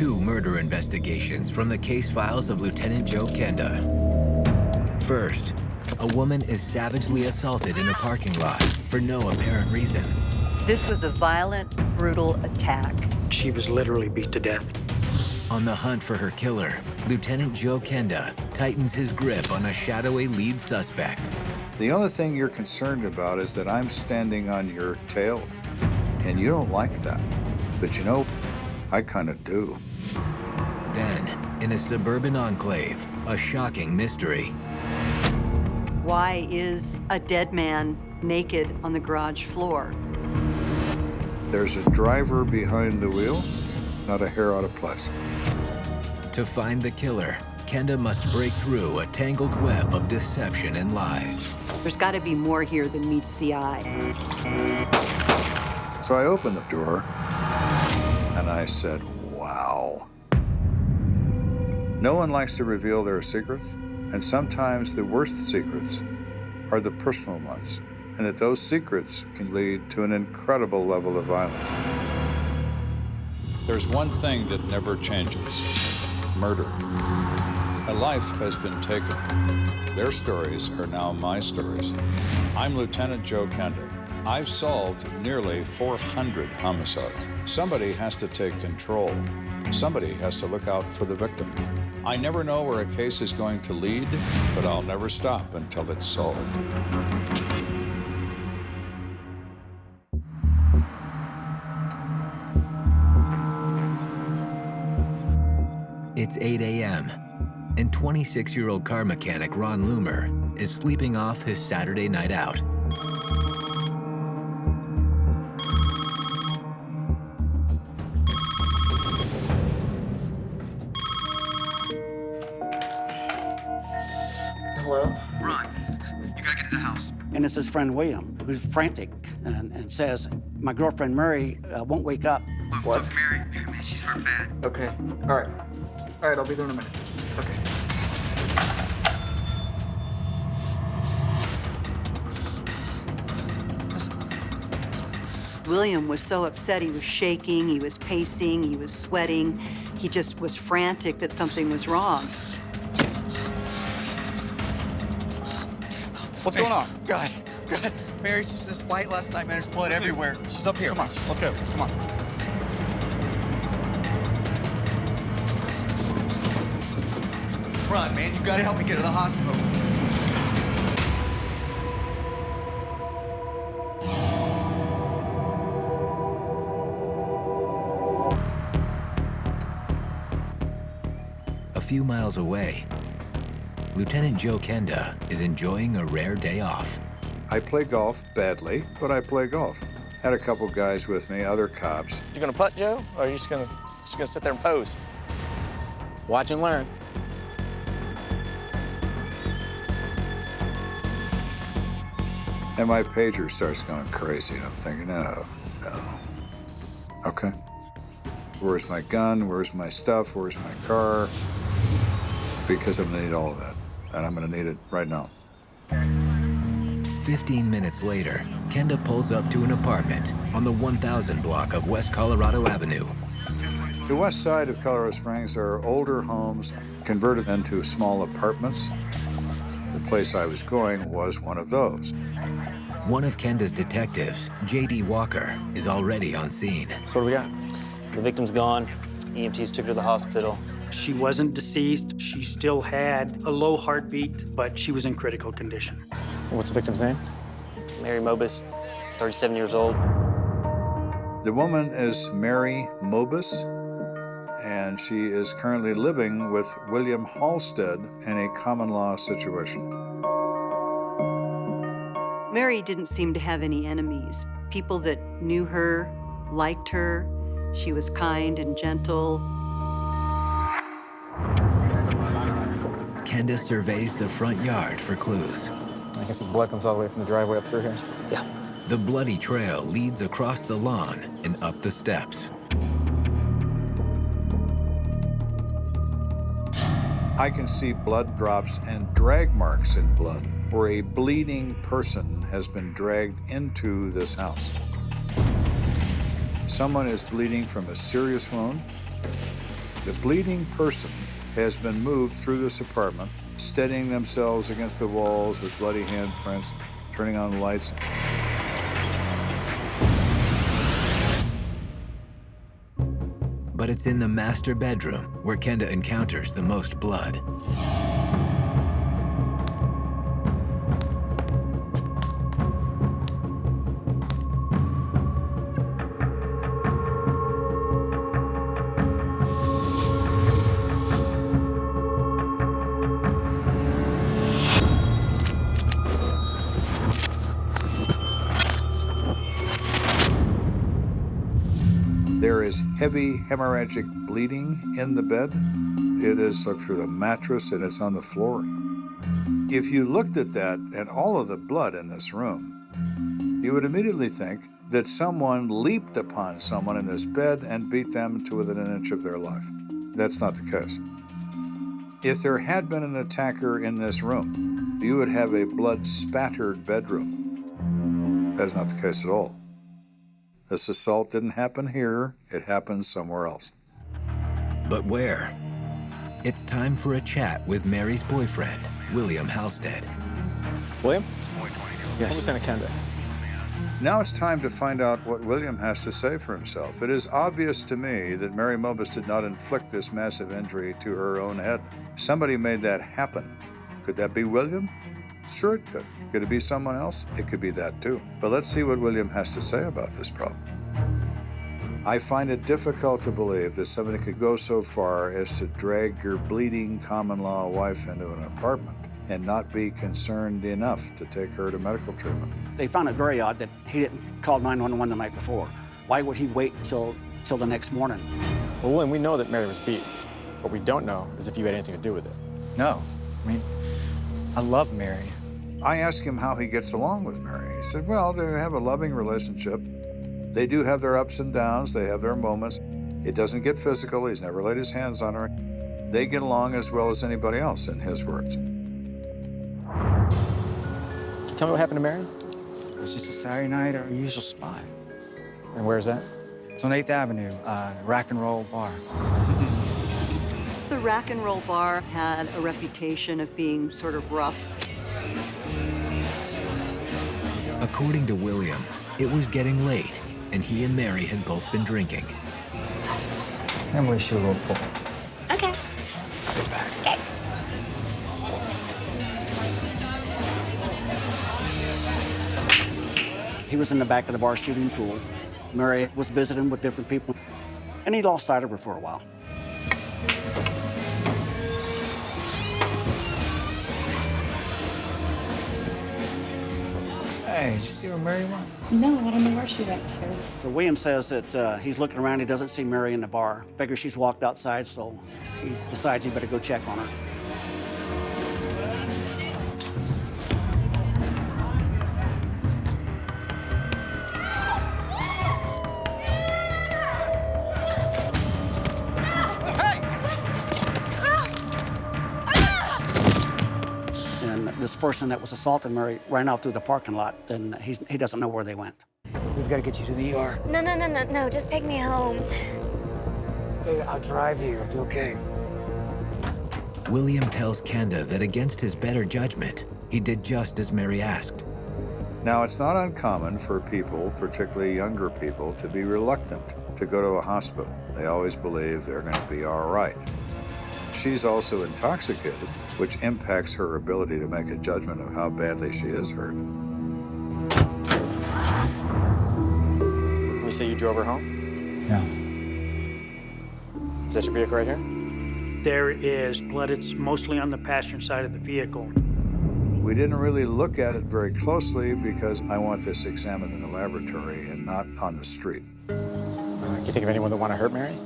two murder investigations from the case files of Lieutenant Joe Kenda. First, a woman is savagely assaulted in a parking lot for no apparent reason. This was a violent, brutal attack. She was literally beat to death. On the hunt for her killer, Lieutenant Joe Kenda tightens his grip on a shadowy lead suspect. The only thing you're concerned about is that I'm standing on your tail, and you don't like that. But you know, I kind of do. Then, in a suburban enclave, a shocking mystery. Why is a dead man naked on the garage floor? There's a driver behind the wheel, not a hair out of place. To find the killer, Kenda must break through a tangled web of deception and lies. There's got to be more here than meets the eye. So I opened the door, and I said, wow. No one likes to reveal their secrets, and sometimes the worst secrets are the personal ones, and that those secrets can lead to an incredible level of violence. There's one thing that never changes: murder. A life has been taken. Their stories are now my stories. I'm Lieutenant Joe Kenda. I've solved nearly 400 homicides. Somebody has to take control. Somebody has to look out for the victim. I never know where a case is going to lead, but I'll never stop until it's solved. It's 8 a.m., and 26-year-old car mechanic Ron Loomer is sleeping off his Saturday night out. Hello? Ron, you gotta get to the house. And it's his friend William, who's frantic and says, my girlfriend Mary won't wake up. Look, Mary, man, she's hurt bad. Okay, all right. All right, I'll be there in a minute. Okay. William was so upset, he was shaking, he was pacing, he was sweating. He just was frantic that something was wrong. What's going on? God. Mary, she was this fight last night, man. There's blood everywhere. She's up here. Come on, let's go. Come on. Run, man. You gotta help me get to the hospital. A few miles away, Lieutenant Joe Kenda is enjoying a rare day off. I play golf badly, but I play golf. Had a couple guys with me, other cops. You gonna putt, Joe, or are you just gonna sit there and pose? Watch and learn. And my pager starts going crazy, and I'm thinking, no. Okay. Where's my gun? Where's my stuff? Where's my car? Because I'm gonna need all of that, and I'm gonna need it right now. 15 minutes later, Kenda pulls up to an apartment on the 1000 block of West Colorado Avenue. The west side of Colorado Springs are older homes converted into small apartments. The place I was going was one of those. One of Kenda's detectives, J.D. Walker, is already on scene. So what do we got? The victim's gone. EMTs took her to the hospital. She wasn't deceased. She still had a low heartbeat, but she was in critical condition. What's the victim's name? Mary Mobus, 37 years old. The woman is Mary Mobus, and she is currently living with William Halstead in a common law situation. Mary didn't seem to have any enemies. People that knew her, liked her. She was kind and gentle. Kenda surveys the front yard for clues. I guess the blood comes all the way from the driveway up through here. Yeah. The bloody trail leads across the lawn and up the steps. I can see blood drops and drag marks in blood, where a bleeding person has been dragged into this house. Someone is bleeding from a serious wound, The bleeding person has been moved through this apartment, steadying themselves against the walls with bloody handprints, turning on lights. But it's in the master bedroom where Kenda encounters the most blood. There is heavy hemorrhagic bleeding in the bed. It is looked through the mattress and it's on the floor. If you looked at that and all of the blood in this room, you would immediately think that someone leaped upon someone in this bed and beat them to within an inch of their life. That's not the case. If there had been an attacker in this room, you would have a blood-spattered bedroom. That's not the case at all. This assault didn't happen here, it happened somewhere else. But where? It's time for a chat with Mary's boyfriend, William Halstead. William? Yes. Lieutenant Kenda. Now it's time to find out what William has to say for himself. It is obvious to me that Mary Mobus did not inflict this massive injury to her own head. Somebody made that happen. Could that be William? Sure it could. Could it be someone else? It could be that too. But let's see what William has to say about this problem. I find it difficult to believe that somebody could go so far as to drag your bleeding common-law wife into an apartment and not be concerned enough to take her to medical treatment. They found it very odd that he didn't call 911 the night before. Why would he wait till the next morning? Well, William, we know that Mary was beat. What we don't know is if you had anything to do with it. No. I mean, I love Mary. I asked him how he gets along with Mary. He said, well, they have a loving relationship. They do have their ups and downs. They have their moments. It doesn't get physical. He's never laid his hands on her. They get along as well as anybody else, in his words. Can you tell me what happened to Mary? It was just a Saturday night at our usual spot. And where's that? It's on 8th Avenue, Rack and Roll Bar. The Rack and Roll Bar had a reputation of being sort of rough. According to William, it was getting late, and he and Mary had both been drinking. I'm wish you a little pull. Okay. Get back. Okay. He was in the back of the bar shooting pool. Mary was visiting with different people, and he lost sight of her for a while. Hey, did you see where Mary went? No, I don't know where she went to. So William says that he's looking around, he doesn't see Mary in the bar. Figures she's walked outside, so he decides he better go check on her. And this person that was assaulting Mary ran out through the parking lot, and he doesn't know where they went. We've got to get you to the ER. No, just take me home. Hey, I'll drive you. It'll be okay. William tells Kenda that against his better judgment, he did just as Mary asked. Now, it's not uncommon for people, particularly younger people, to be reluctant to go to a hospital. They always believe they're going to be all right. She's also intoxicated, which impacts her ability to make a judgment of how badly she is hurt. You say you drove her home? No. Is that your vehicle right here? There is blood. It's mostly on the passenger side of the vehicle. We didn't really look at it very closely because I want this examined in the laboratory and not on the street. Can you think of anyone that want to hurt Mary?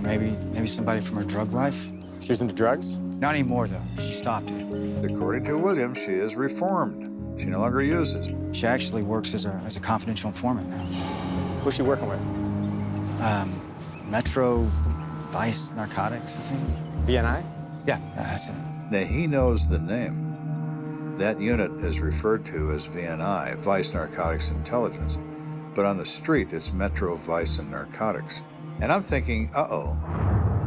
Maybe somebody from her drug life. She's into drugs? Not anymore, though. She stopped it. According to William, she is reformed. She no longer uses. She actually works as a confidential informant now. Who's she working with? Metro Vice Narcotics, I think. VNI? Yeah, that's it. Now, he knows the name. That unit is referred to as VNI, Vice Narcotics Intelligence, but on the street, it's Metro Vice and Narcotics. And I'm thinking, uh-oh,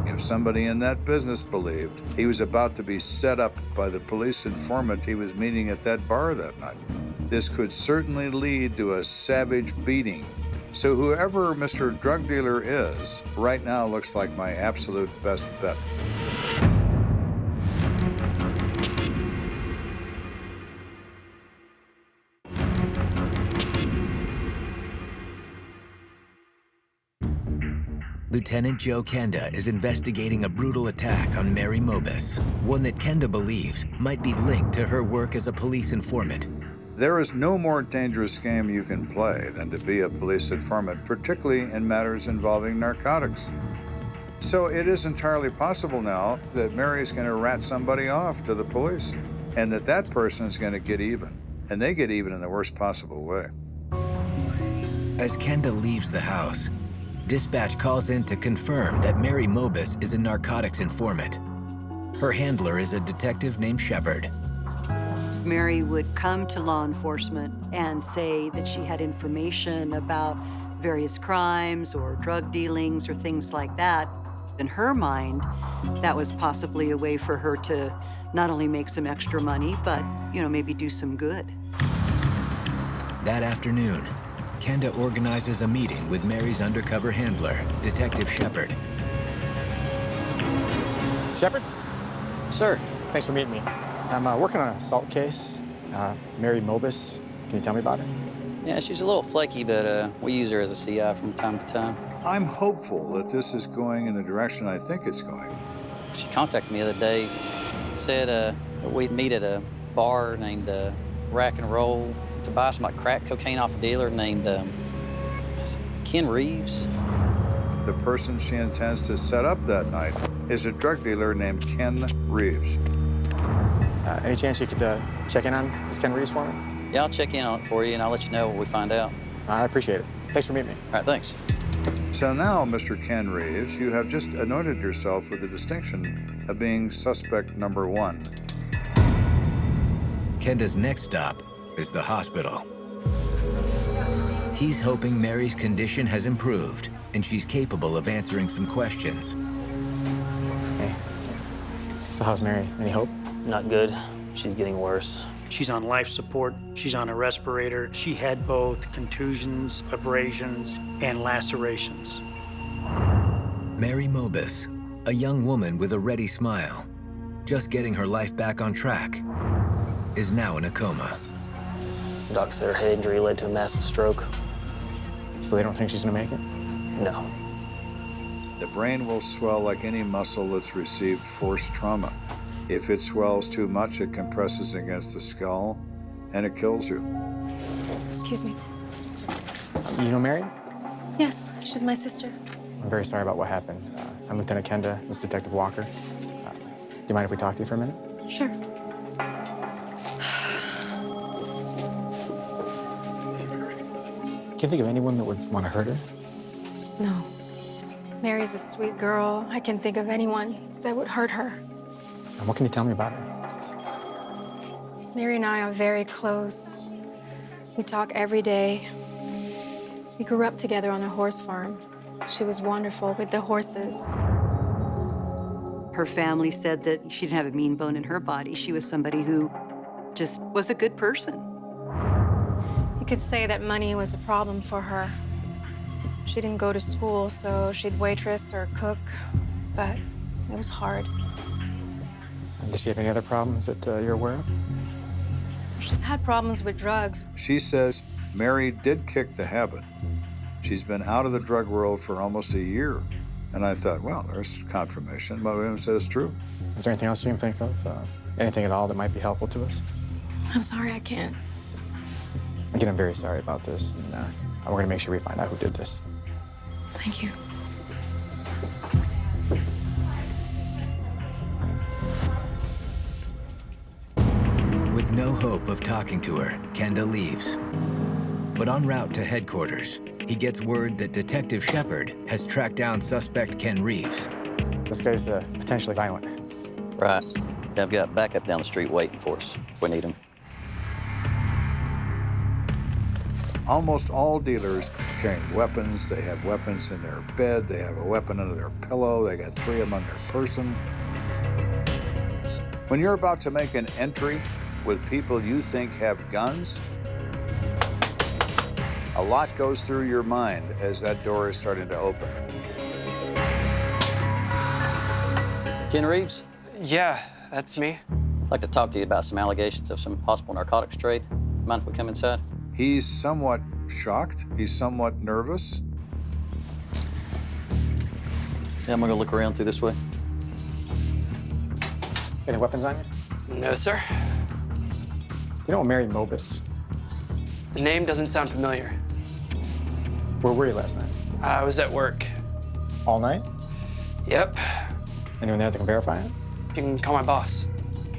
if somebody in that business believed he was about to be set up by the police informant he was meeting at that bar that night, this could certainly lead to a savage beating. So whoever Mr. Drug Dealer is, right now looks like my absolute best bet. Lieutenant Joe Kenda is investigating a brutal attack on Mary Mobus, one that Kenda believes might be linked to her work as a police informant. There is no more dangerous game you can play than to be a police informant, particularly in matters involving narcotics. So it is entirely possible now that Mary's going to rat somebody off to the police, and that person is going to get even, and they get even in the worst possible way. As Kenda leaves the house, dispatch calls in to confirm that Mary Mobus is a narcotics informant. Her handler is a detective named Shepard. Mary would come to law enforcement and say that she had information about various crimes or drug dealings or things like that. In her mind, that was possibly a way for her to not only make some extra money, but, maybe do some good. That afternoon, Kenda organizes a meeting with Mary's undercover handler, Detective Shepard. Shepard? Sir. Thanks for meeting me. I'm working on an assault case. Mary Mobus. Can you tell me about her? Yeah, she's a little flaky, but we use her as a CI from time to time. I'm hopeful that this is going in the direction I think it's going. She contacted me the other day, said we'd meet at a bar named Rack and Roll to buy some crack cocaine off a dealer named Ken Reeves. The person she intends to set up that night is a drug dealer named Ken Reeves. Any chance you could check in on this Ken Reeves for me? Yeah, I'll check in on it for you, and I'll let you know what we find out. I appreciate it. Thanks for meeting me. All right, thanks. So now, Mr. Ken Reeves, you have just anointed yourself with the distinction of being suspect number 1. Kenda's next stop is the hospital. He's hoping Mary's condition has improved and she's capable of answering some questions. Hey. So how's Mary? Any hope? Not good. She's getting worse. She's on life support. She's on a respirator. She had both contusions, abrasions, and lacerations. Mary Mobus, a young woman with a ready smile, just getting her life back on track, is now in a coma. Doc said her head injury led to a massive stroke. So they don't think she's gonna make it? No. The brain will swell like any muscle that's received force trauma. If it swells too much, it compresses against the skull, and it kills you. Excuse me. You know Mary? Yes, she's my sister. I'm very sorry about what happened. I'm Lieutenant Kenda. This is Detective Walker. Do you mind if we talk to you for a minute? Sure. Can you think of anyone that would want to hurt her? No. Mary's a sweet girl. I can't think of anyone that would hurt her. And what can you tell me about her? Mary and I are very close. We talk every day. We grew up together on a horse farm. She was wonderful with the horses. Her family said that she didn't have a mean bone in her body. She was somebody who just was a good person. You could say that money was a problem for her. She didn't go to school, so she'd waitress or cook, but it was hard. And does she have any other problems that you're aware of? She's had problems with drugs. She says Mary did kick the habit. She's been out of the drug world for almost a year. And I thought, well, there's confirmation. My woman said it's true. Is there anything else you can think of? Anything at all that might be helpful to us? I'm sorry, I can't. Again, I'm very sorry about this. And we're going to make sure we find out who did this. Thank you. With no hope of talking to her, Kenda leaves. But en route to headquarters, he gets word that Detective Shepard has tracked down suspect Ken Reeves. This guy's potentially violent. Right. I've got backup down the street waiting for us if we need him. Almost all dealers carrying weapons. They have weapons in their bed. They have a weapon under their pillow. They got 3 of them on their person. When you're about to make an entry with people you think have guns, a lot goes through your mind as that door is starting to open. Ken Reeves? Yeah, that's me. I'd like to talk to you about some allegations of some possible narcotics trade. Mind if we come inside? He's somewhat shocked. He's somewhat nervous. Yeah, I'm gonna look around through this way. Any weapons on you? No, sir. You know Mary Mobus? The name doesn't sound familiar. Where were you last night? I was at work. All night? Yep. Anyone there that can verify it? You can call my boss.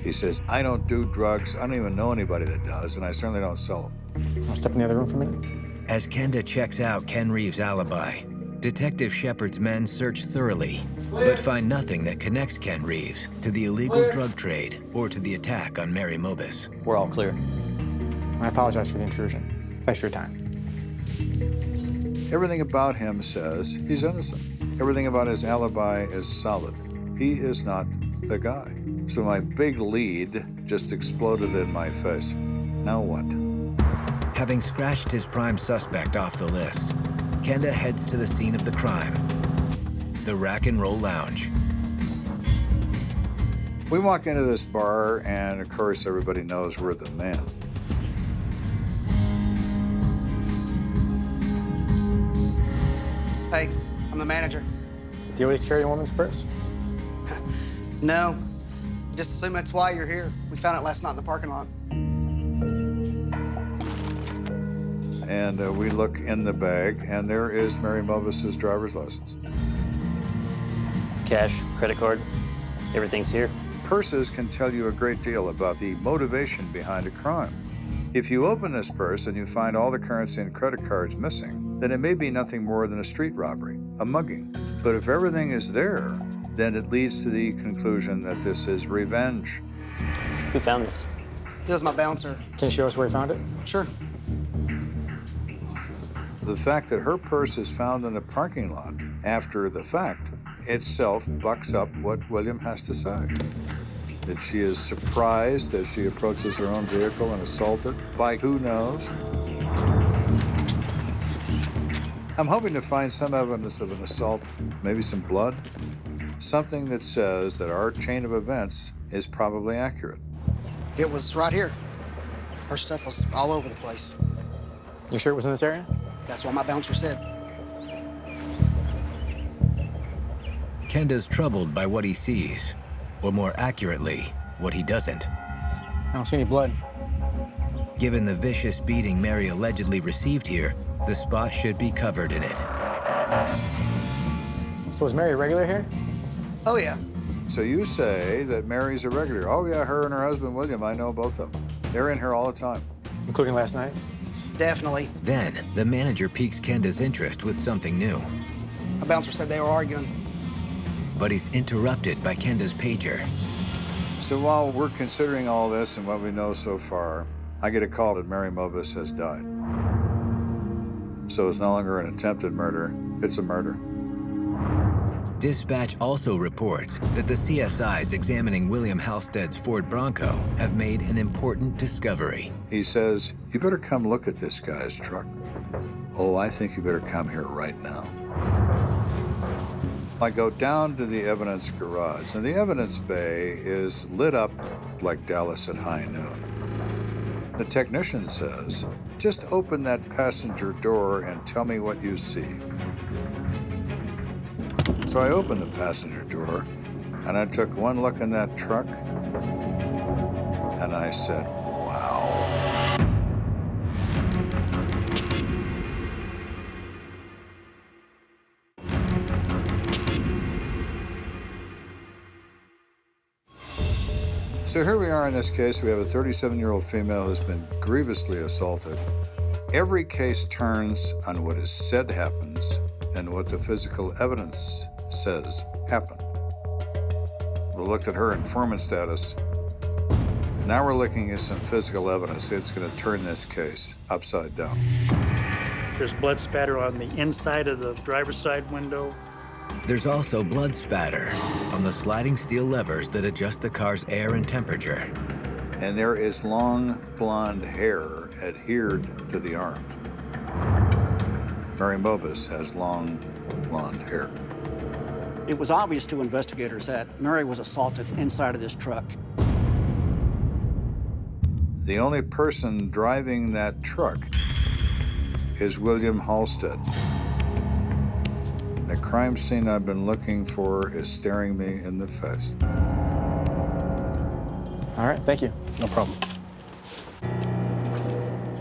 He says, I don't do drugs. I don't even know anybody that does, and I certainly don't sell them. I'll step in the other room for a minute. As Kenda checks out Ken Reeves' alibi, Detective Shepard's men search thoroughly, but find nothing that connects Ken Reeves to the illegal drug trade or to the attack on Mary Mobus. We're all clear. I apologize for the intrusion. Thanks for your time. Everything about him says he's innocent. Everything about his alibi is solid. He is not the guy. So my big lead just exploded in my face. Now what? Having scratched his prime suspect off the list, Kenda heads to the scene of the crime, the Rack and Roll Lounge. We walk into this bar, and of course, everybody knows we're the man. Hey, I'm the manager. Do you always carry a woman's purse? No, just assume that's why you're here. We found it last night in the parking lot. And we look in the bag, and there is Mary Mobus's driver's license. Cash, credit card, everything's here. Purses can tell you a great deal about the motivation behind a crime. If you open this purse and you find all the currency and credit cards missing, then it may be nothing more than a street robbery, a mugging. But if everything is there, then it leads to the conclusion that this is revenge. Who found this? This is my bouncer. Can you show us where you found it? Sure. The fact that her purse is found in the parking lot after the fact itself bucks up what William has to say. That she is surprised as she approaches her own vehicle and assaulted by who knows. I'm hoping to find some evidence of an assault, maybe some blood, something that says that our chain of events is probably accurate. It was right here. Her stuff was all over the place. You sure it was in this area? That's what my bouncer said. Kenda's troubled by what he sees, or more accurately, what he doesn't. I don't see any blood. Given the vicious beating Mary allegedly received here, the spot should be covered in it. So is Mary a regular here? Oh, yeah. So you say that Mary's a regular. Oh yeah, her and her husband, William, I know both of them. They're in here all the time. Including last night? Definitely. Then, the manager piques Kenda's interest with something new. My bouncer said they were arguing. But he's interrupted by Kenda's pager. So while we're considering all this and what we know so far, I get a call that Mary Mobus has died. So it's no longer an attempted murder, it's a murder. Dispatch also reports that the CSIs examining William Halstead's Ford Bronco have made an important discovery. He says, you better come look at this guy's truck. Oh, I think you better come here right now. I go down to the evidence garage, and the evidence bay is lit up like Dallas at high noon. The technician says, just open that passenger door and tell me what you see. So I opened the passenger door, and I took one look in that truck, and I said, wow. So here we are in this case. We have a 37-year-old female who's been grievously assaulted. Every case turns on what is said happens and what the physical evidence says happened. We looked at her informant status. Now we're looking at some physical evidence. It's going to turn this case upside down. There's blood spatter on the inside of the driver's side window. There's also blood spatter on the sliding steel levers that adjust the car's air and temperature. And there is long blonde hair adhered to the arms. Mary Mobus has long blonde hair. It was obvious to investigators that Mary was assaulted inside of this truck. The only person driving that truck is William Halstead. The crime scene I've been looking for is staring me in the face. All right, thank you. No problem.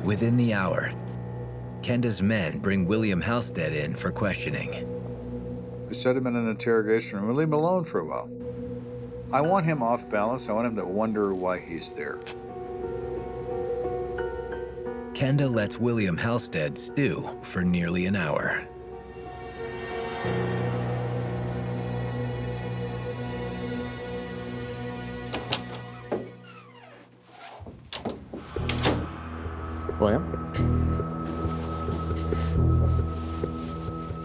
Within the hour, Kenda's men bring William Halstead in for questioning. I set him in an interrogation room and leave him alone for a while. I want him off balance. I want him to wonder why he's there. Kenda lets William Halstead stew for nearly an hour. William?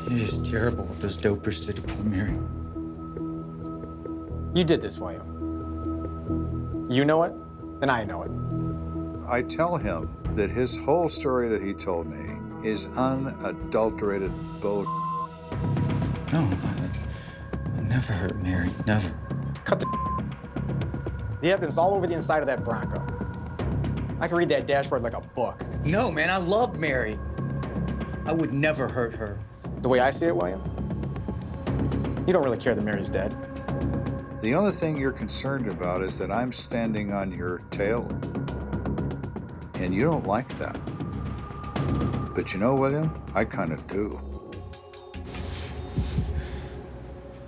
It is terrible what those dopers did to poor Mary. You did this, William. You know it, and I know it. I tell him that his whole story that he told me is unadulterated bull. No, I never hurt Mary, never. Cut the evidence all over the inside of that Bronco. I can read that dashboard like a book. No, man, I loved Mary. I would never hurt her. The way I see it, William, you don't really care that Mary's dead. The only thing you're concerned about is that I'm standing on your tail. And you don't like that. But you know, William, I kind of do.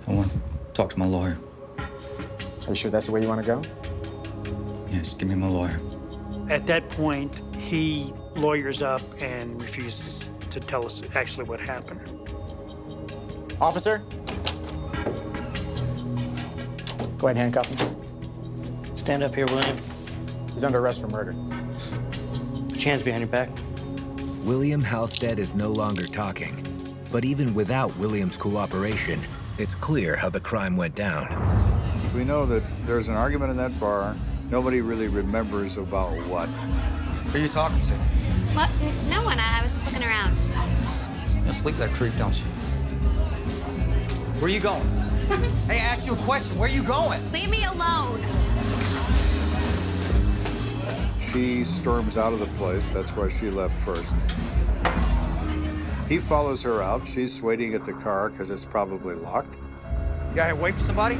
I want to talk to my lawyer. Are you sure that's the way you want to go? Yes, give me my lawyer. At that point, he lawyers up and refuses to tell us actually what happened. Officer? Go ahead and handcuff him. Stand up here, William. He's under arrest for murder. Put your hands behind your back. William Halstead is no longer talking, but even without William's cooperation, it's clear how the crime went down. We know that there's an argument in that bar. Nobody really remembers about what. Who are you talking to? What? No one. I was just looking around. You sleep that creep, don't you? Where are you going? Hey, I asked you a question. Where are you going? Leave me alone. She storms out of the place. That's why she left first. He follows her out. She's waiting at the car because it's probably locked. You out here waiting for somebody?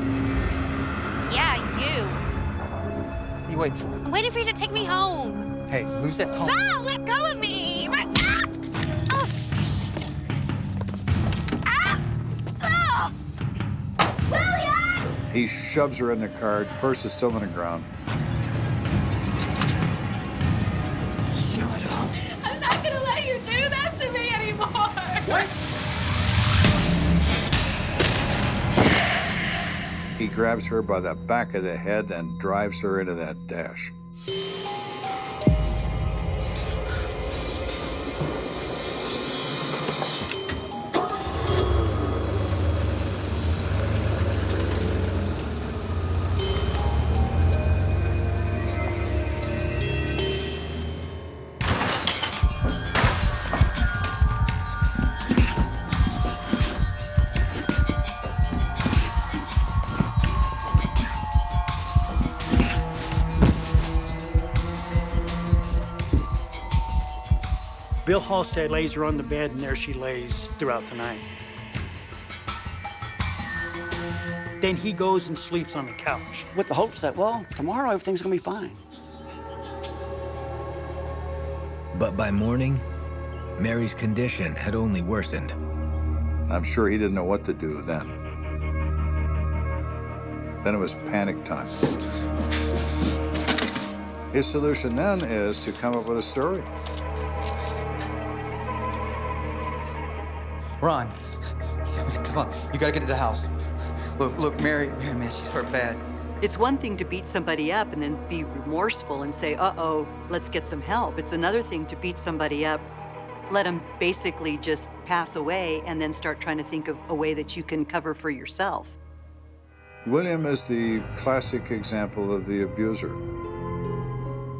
Yeah, you. What are you waiting for? I'm waiting for you to take me home. Hey, lose that tongue. No, let go of me. Oh. Ah! Oh. William! He shoves her in the car. Purse is still on the ground. Shut up. I'm not gonna let you do that to me anymore. What? He grabs her by the back of the head and drives her into that dash. Bill Halstead lays her on the bed, and there she lays throughout the night. Then he goes and sleeps on the couch. With the hopes that, well, tomorrow everything's gonna be fine. But by morning, Mary's condition had only worsened. I'm sure he didn't know what to do then. Then it was panic time. His solution then is to come up with a story. Ron, come on. You gotta get to the house. Look, Mary, man, she's hurt bad. It's one thing to beat somebody up and then be remorseful and say, uh-oh, let's get some help. It's another thing to beat somebody up let him basically just pass away and then start trying to think of a way that you can cover for yourself. William is the classic example of the abuser.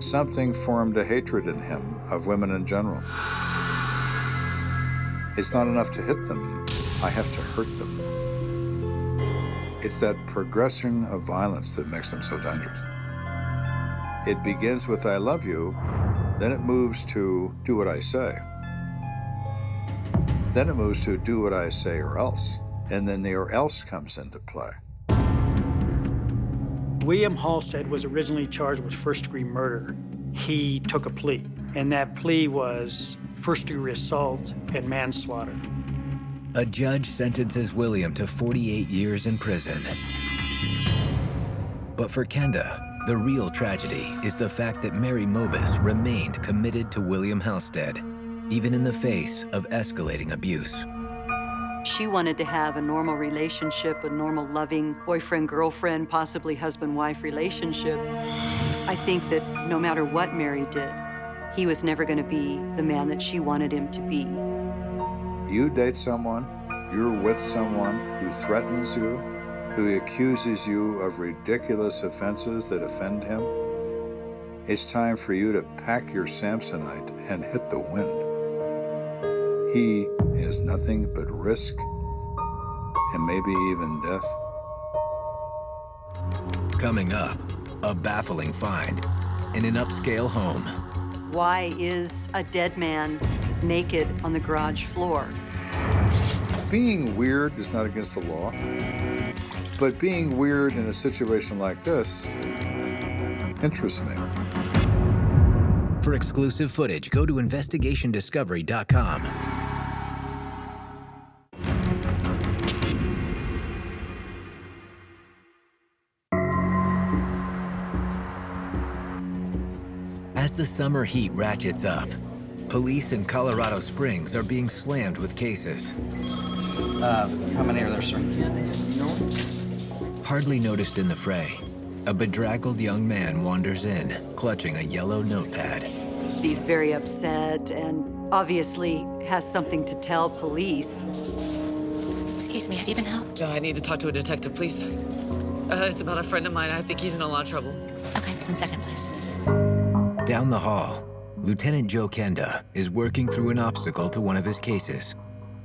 Something formed a hatred in him of women in general. It's not enough to hit them, I have to hurt them. It's that progression of violence that makes them so dangerous. It begins with I love you, then it moves to do what I say. Then it moves to do what I say or else. And then the or else comes into play. William Halstead was originally charged with first-degree murder. He took a plea, and that plea was first-degree assault and manslaughter. A judge sentences William to 48 years in prison. But for Kenda, the real tragedy is the fact that Mary Mobus remained committed to William Halstead, even in the face of escalating abuse. She wanted to have a normal relationship, a normal, loving boyfriend-girlfriend, possibly husband-wife relationship. I think that no matter what Mary did, he was never going to be the man that she wanted him to be. You date someone, you're with someone who threatens you, who accuses you of ridiculous offenses that offend him. It's time for you to pack your Samsonite and hit the wind. He is nothing but risk and maybe even death. Coming up, a baffling find in an upscale home. Why is a dead man naked on the garage floor? Being weird is not against the law, but being weird in a situation like this interests me. For exclusive footage, go to investigationdiscovery.com. As the summer heat ratchets up, police in Colorado Springs are being slammed with cases. How many are there, sir? Hardly noticed in the fray, a bedraggled young man wanders in, clutching a yellow notepad. He's very upset and obviously has something to tell police. Excuse me, have you been helped? I need to talk to a detective, please. It's about a friend of mine. I think he's in a lot of trouble. Okay, 1 second, please. Down the hall, Lieutenant Joe Kenda is working through an obstacle to one of his cases.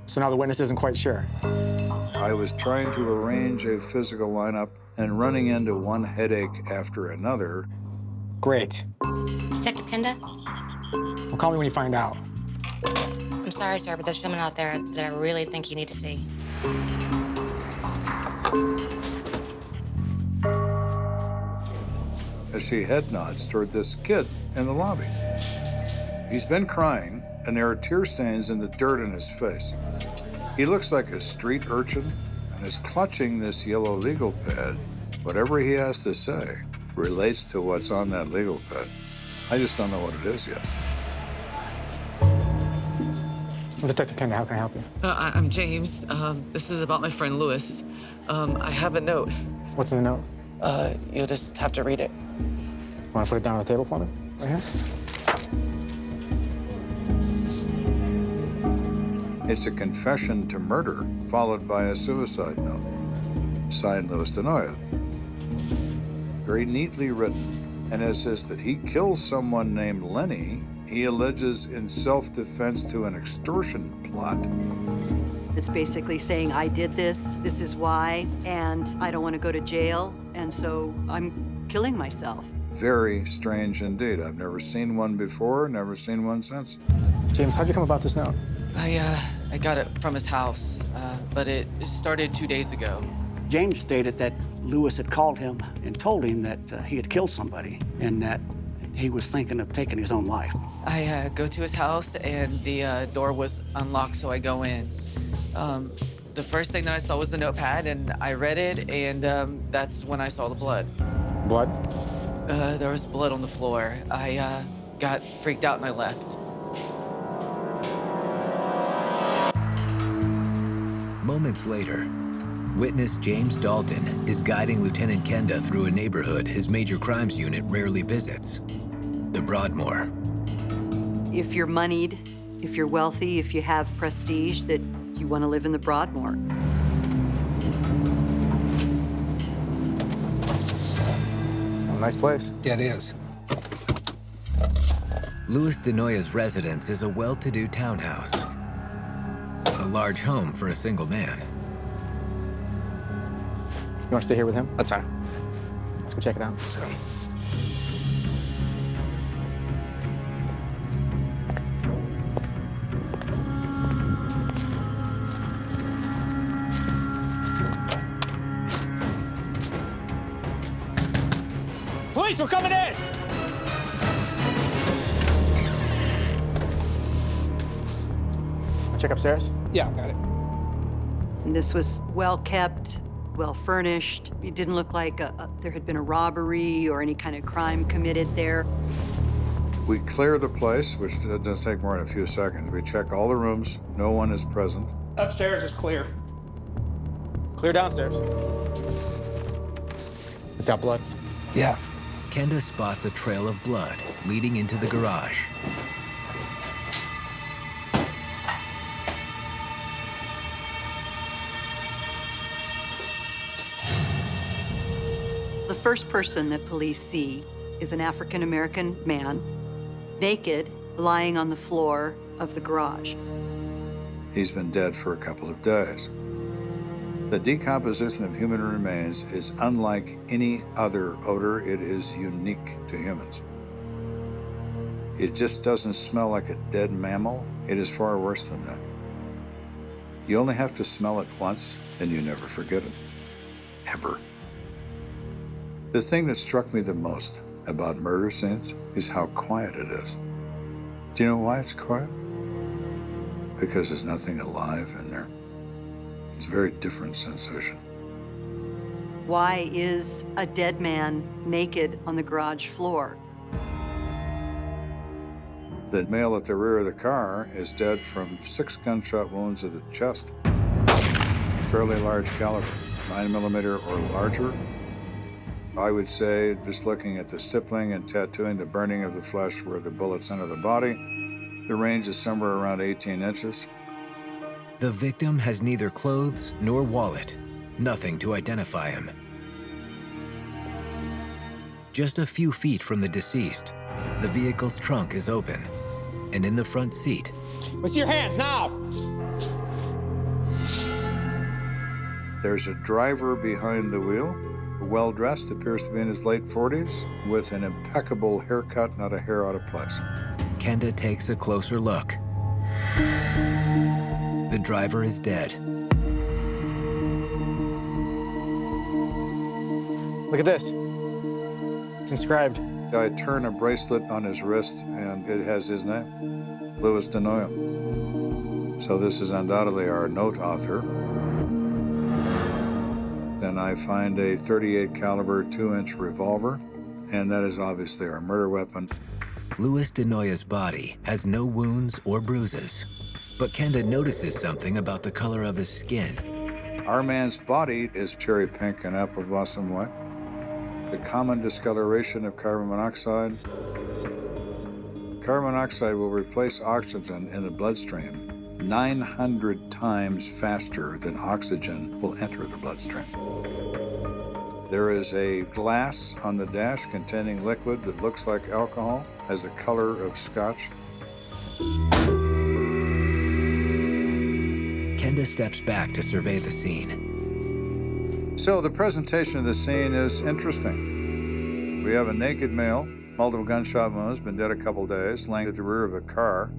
So now the witness isn't quite sure. I was trying to arrange a physical lineup and running into one headache after another. Great. Detective Kenda? Well, call me when you find out. I'm sorry, sir, but there's someone out there that I really think you need to see. As she head nods toward this kid in the lobby. He's been crying, and there are tear stains in the dirt in his face. He looks like a street urchin and is clutching this yellow legal pad. Whatever he has to say relates to what's on that legal pad. I just don't know what it is yet. Well, Detective Kenda, how can I help you? I'm James. This is about my friend Lewis. I have a note. What's in the note? You'll just have to read it. Want to put it down on the table for me? Right here? It's a confession to murder, followed by a suicide note. Signed Louis Denoya. Very neatly written. And it says that he kills someone named Lenny. He alleges in self-defense to an extortion plot. It's basically saying, I did this is why, and I don't want to go to jail, and so I'm killing myself. Very strange indeed. I've never seen one before, never seen one since. James, how'd you come about this note? I got it from his house, but it started 2 days ago. James stated that Lewis had called him and told him that he had killed somebody and that he was thinking of taking his own life. I go to his house, and the door was unlocked, so I go in. The first thing that I saw was the notepad, and I read it, and that's when I saw the blood. Blood? There was blood on the floor. I got freaked out and I left. Moments later, witness James Dalton is guiding Lieutenant Kenda through a neighborhood his major crimes unit rarely visits, the Broadmoor. If you're moneyed, if you're wealthy, if you have prestige, that you want to live in the Broadmoor. Oh, nice place. Yeah, it is. Louis DeNoya's residence is a well-to-do townhouse. A large home for a single man. You want to stay here with him? That's fine. Let's go check it out. Let's go. Police, we're coming in! Check upstairs? Yeah, got it. And this was well kept, well furnished. It didn't look like there had been a robbery or any kind of crime committed there. We clear the place, which doesn't take more than a few seconds. We check all the rooms. No one is present. Upstairs is clear. Clear downstairs. We've got blood. Yeah. Kenda spots a trail of blood leading into the garage. The first person that police see is an African-American man, naked, lying on the floor of the garage. He's been dead for a couple of days. The decomposition of human remains is unlike any other odor. It is unique to humans. It just doesn't smell like a dead mammal. It is far worse than that. You only have to smell it once, and you never forget it. Ever. The thing that struck me the most about murder scenes is how quiet it is. Do you know why it's quiet? Because there's nothing alive in there. It's a very different sensation. Why is a dead man naked on the garage floor? The male at the rear of the car is dead from 6 gunshot wounds to the chest. Fairly large caliber, 9mm or larger. I would say, just looking at the stippling and tattooing, the burning of the flesh where the bullets enter the body, the range is somewhere around 18 inches. The victim has neither clothes nor wallet, nothing to identify him. Just a few feet from the deceased, the vehicle's trunk is open, and in the front seat, Let's see your hands now! There's a driver behind the wheel, well-dressed, appears to be in his late 40s, with an impeccable haircut, not a hair out of place. Kenda takes a closer look. The driver is dead. Look at this. It's inscribed. I turn a bracelet on his wrist, and it has his name, Louis DeNoya. So this is undoubtedly our note author. Then I find a .38 caliber 2-inch revolver, and that is obviously our murder weapon. Louis DeNoya's body has no wounds or bruises, but Kenda notices something about the color of his skin. Our man's body is cherry pink and apple blossom white. The common discoloration of carbon monoxide. Carbon monoxide will replace oxygen in the bloodstream 900 times faster than oxygen will enter the bloodstream. There is a glass on the dash containing liquid that looks like alcohol, has the color of scotch. Kenda steps back to survey the scene. So the presentation of the scene is interesting. We have a naked male, multiple gunshot wounds, been dead a couple days, laying at the rear of a car.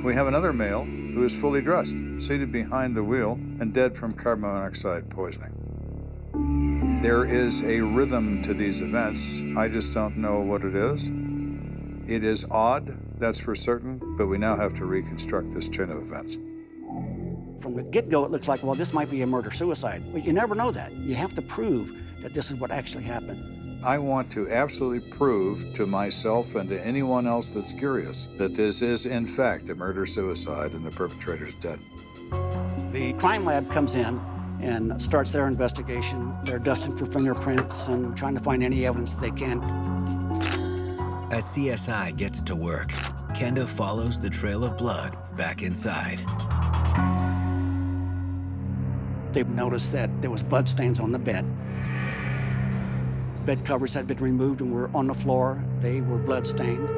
We have another male who is fully dressed, seated behind the wheel, and dead from carbon monoxide poisoning. There is a rhythm to these events. I just don't know what it is. It is odd, that's for certain, but we now have to reconstruct this chain of events. From the get-go, it looks like, well, this might be a murder-suicide. But you never know that. You have to prove that this is what actually happened. I want to absolutely prove to myself and to anyone else that's curious that this is, in fact, a murder-suicide and the perpetrator's dead. The crime lab comes in and starts their investigation. They're dusting for fingerprints and trying to find any evidence they can. As CSI gets to work, Kenda follows the trail of blood back inside. They noticed that there was bloodstains on the bed. Bed covers had been removed and were on the floor. They were bloodstained.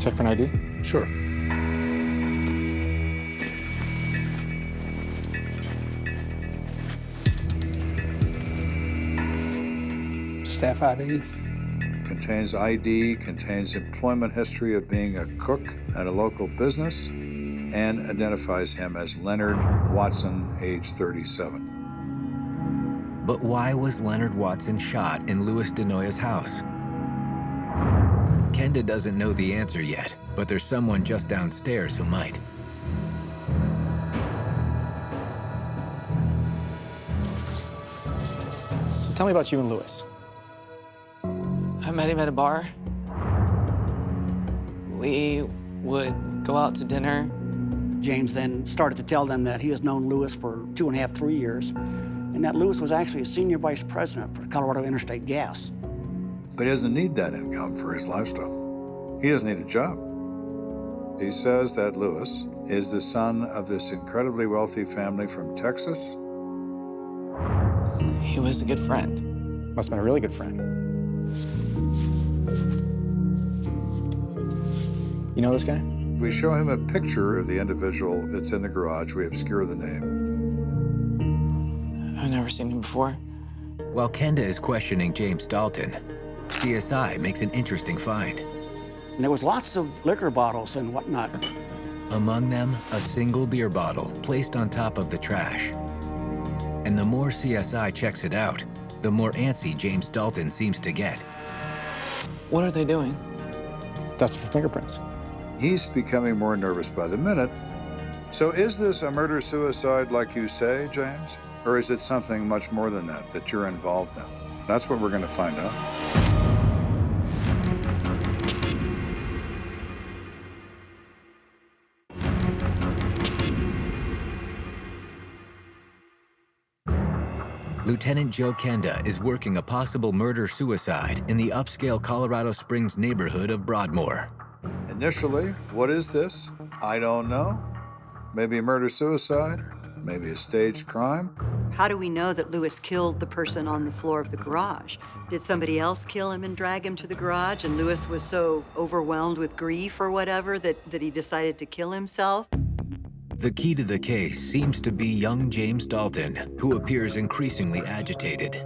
Check for an ID? Sure. Staff ID. Contains ID, contains employment history of being a cook at a local business, and identifies him as Leonard Watson, age 37. But why was Leonard Watson shot in Louis DeNoya's house? Kenda doesn't know the answer yet, but there's someone just downstairs who might. So tell me about you and Louis. I met him at a bar. We would go out to dinner. James then started to tell them that he has known Louis for 2.5, 3 years, and that Louis was actually a senior vice president for Colorado Interstate Gas. But he doesn't need that income for his lifestyle. He doesn't need a job. He says that Louis is the son of this incredibly wealthy family from Texas. He was a good friend. Must have been a really good friend. You know this guy? We show him a picture of the individual that's in the garage. We obscure the name. I've never seen him before. While Kenda is questioning James Dalton, CSI makes an interesting find. And there was lots of liquor bottles and whatnot. Among them, a single beer bottle placed on top of the trash. And the more CSI checks it out, the more antsy James Dalton seems to get. What are they doing? Dust for fingerprints. He's becoming more nervous by the minute. So is this a murder-suicide like you say, James? Or is it something much more than that you're involved in? That's what we're going to find out. Lieutenant Joe Kenda is working a possible murder-suicide in the upscale Colorado Springs neighborhood of Broadmoor. Initially, what is this? I don't know. Maybe a murder-suicide, maybe a staged crime. How do we know that Louis killed the person on the floor of the garage? Did somebody else kill him and drag him to the garage, and Louis was so overwhelmed with grief or whatever that he decided to kill himself? The key to the case seems to be young James Dalton, who appears increasingly agitated.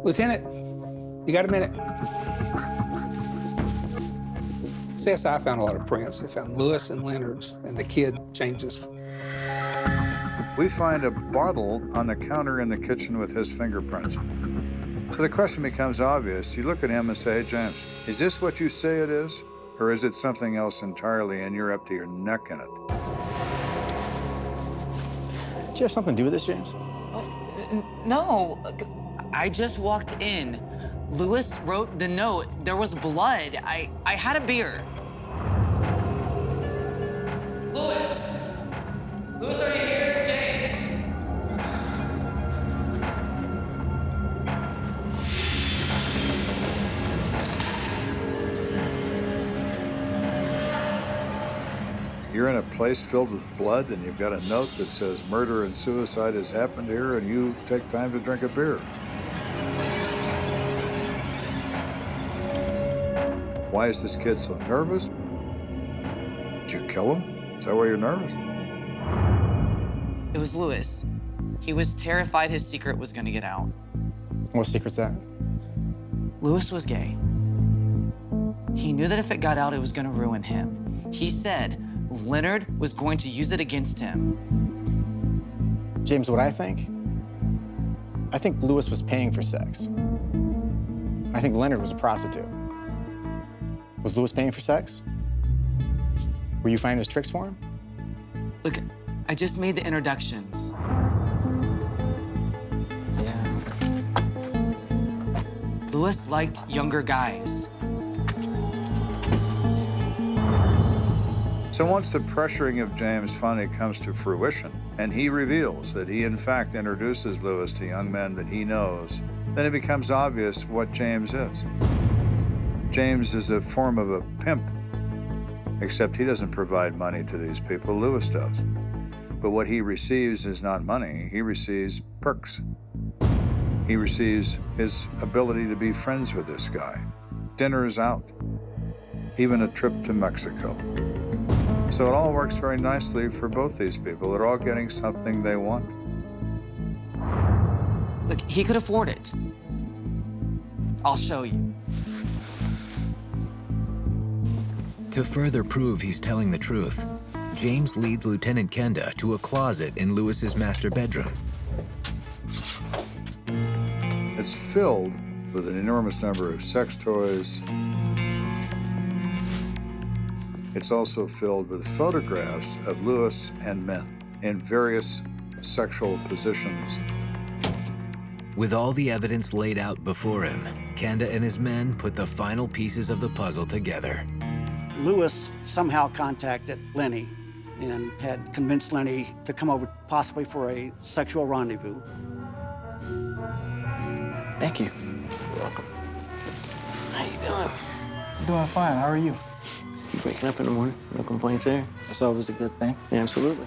Lieutenant, you got a minute? CSI found a lot of prints. They found Louis and Leonard's and the kid, James's. We find a bottle on the counter in the kitchen with his fingerprints. So the question becomes obvious. You look at him and say, hey, James, is this what you say it is? Or is it something else entirely and you're up to your neck in it? Did you have something to do with this, James? No, I just walked in. Louis wrote the note. There was blood. I had a beer. Louis! Louis, are you here? It's James. You're in a place filled with blood and you've got a note that says murder and suicide has happened here and you take time to drink a beer. Why is this kid so nervous? Did you kill him? Is that why you're nervous? It was Louis. He was terrified his secret was going to get out. What secret's that? Louis was gay. He knew that if it got out, it was going to ruin him. He said Leonard was going to use it against him. James, what I think Louis was paying for sex. I think Leonard was a prostitute. Was Louis paying for sex? Were you finding his tricks for him? Look, I just made the introductions. Yeah. Louis liked younger guys. So once the pressuring of James finally comes to fruition, and he reveals that he in fact introduces Lewis to young men that he knows, then it becomes obvious what James is. James is a form of a pimp, except he doesn't provide money to these people, Lewis does. But what he receives is not money, he receives perks. He receives his ability to be friends with this guy, dinners out, even a trip to Mexico. So it all works very nicely for both these people. They're all getting something they want. Look, he could afford it. I'll show you. To further prove he's telling the truth, James leads Lieutenant Kenda to a closet in Lewis's master bedroom. It's filled with an enormous number of sex toys. It's also filled with photographs of Lewis and men in various sexual positions. With all the evidence laid out before him, Kenda and his men put the final pieces of the puzzle together. Lewis somehow contacted Lenny and had convinced Lenny to come over possibly for a sexual rendezvous. Thank you. You're welcome. How you doing? I'm doing fine. How are you? Waking up in the morning, no complaints there. That's always a good thing. Yeah, absolutely.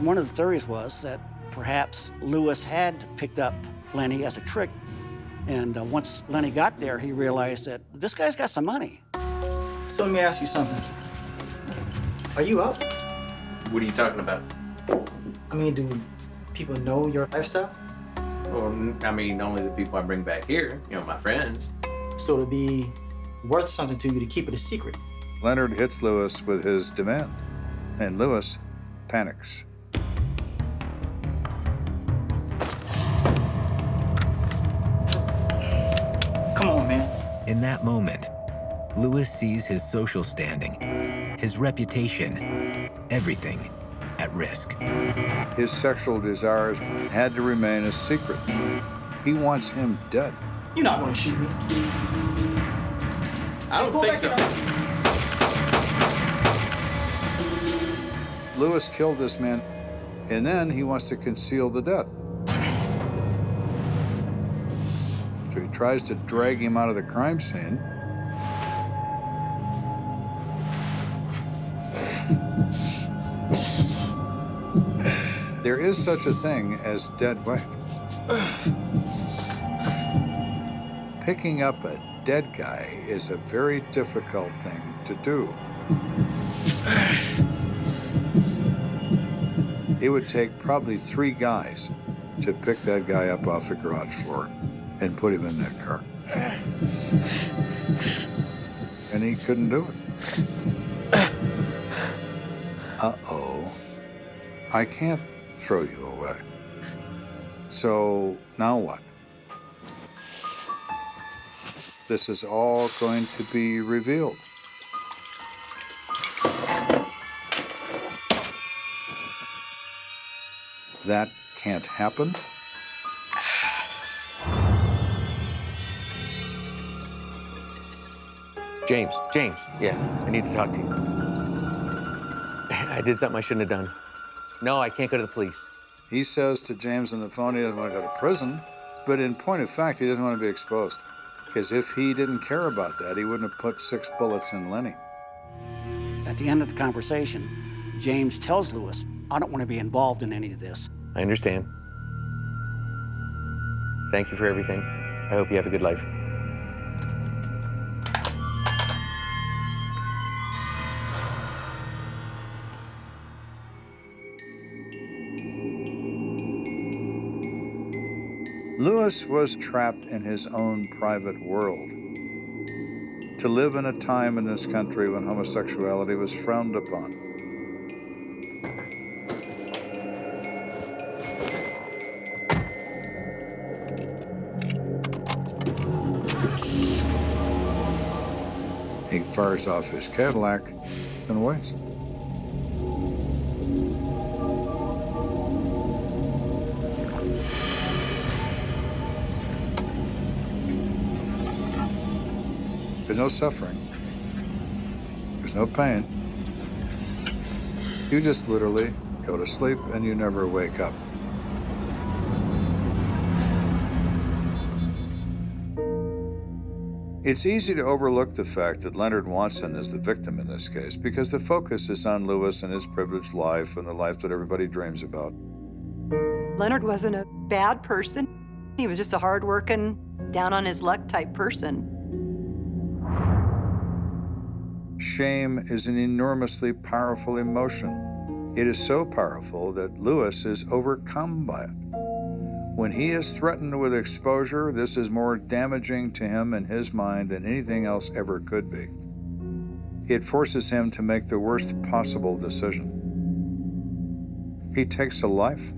One of the theories was that perhaps Lewis had picked up Lenny as a trick, and once Lenny got there, he realized that this guy's got some money. So let me ask you something. Are you up? What are you talking about? I mean, do people know your lifestyle? Well, I mean, only the people I bring back here, you know, my friends. So it'll be worth something to you to keep it a secret. Leonard hits Lewis with his demand, and Lewis panics. Come on, man. In that moment, Lewis sees his social standing, his reputation, everything at risk. His sexual desires had to remain a secret. He wants him dead. You're not gonna shoot me. I don't think so. Lewis killed this man, and then he wants to conceal the death. So he tries to drag him out of the crime scene. There is such a thing as dead weight. Picking up a dead guy is a very difficult thing to do. It would take probably 3 guys to pick that guy up off the garage floor and put him in that car. And he couldn't do it. Uh-oh. I can't throw you away. So now what? This is all going to be revealed. That can't happen. James, yeah, I need to talk to you. I did something I shouldn't have done. No, I can't go to the police. He says to James on the phone he doesn't want to go to prison, but in point of fact, he doesn't want to be exposed. Because if he didn't care about that, he wouldn't have put 6 bullets in Lenny. At the end of the conversation, James tells Lewis, I don't want to be involved in any of this. I understand. Thank you for everything. I hope you have a good life. Lewis was trapped in his own private world. To live in a time in this country when homosexuality was frowned upon. He fires off his Cadillac and waits. There's no suffering. There's no pain. You just literally go to sleep and you never wake up. It's easy to overlook the fact that Leonard Watson is the victim in this case because the focus is on Lewis and his privileged life and the life that everybody dreams about. Leonard wasn't a bad person. He was just a hardworking, down on his luck type person. Shame is an enormously powerful emotion. It is so powerful that Lewis is overcome by it. When he is threatened with exposure, this is more damaging to him and his mind than anything else ever could be. It forces him to make the worst possible decision. He takes a life.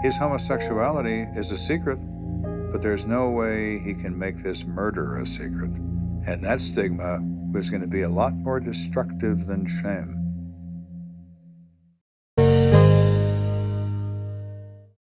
His homosexuality is a secret, but there's no way he can make this murder a secret. And that stigma was going to be a lot more destructive than shame.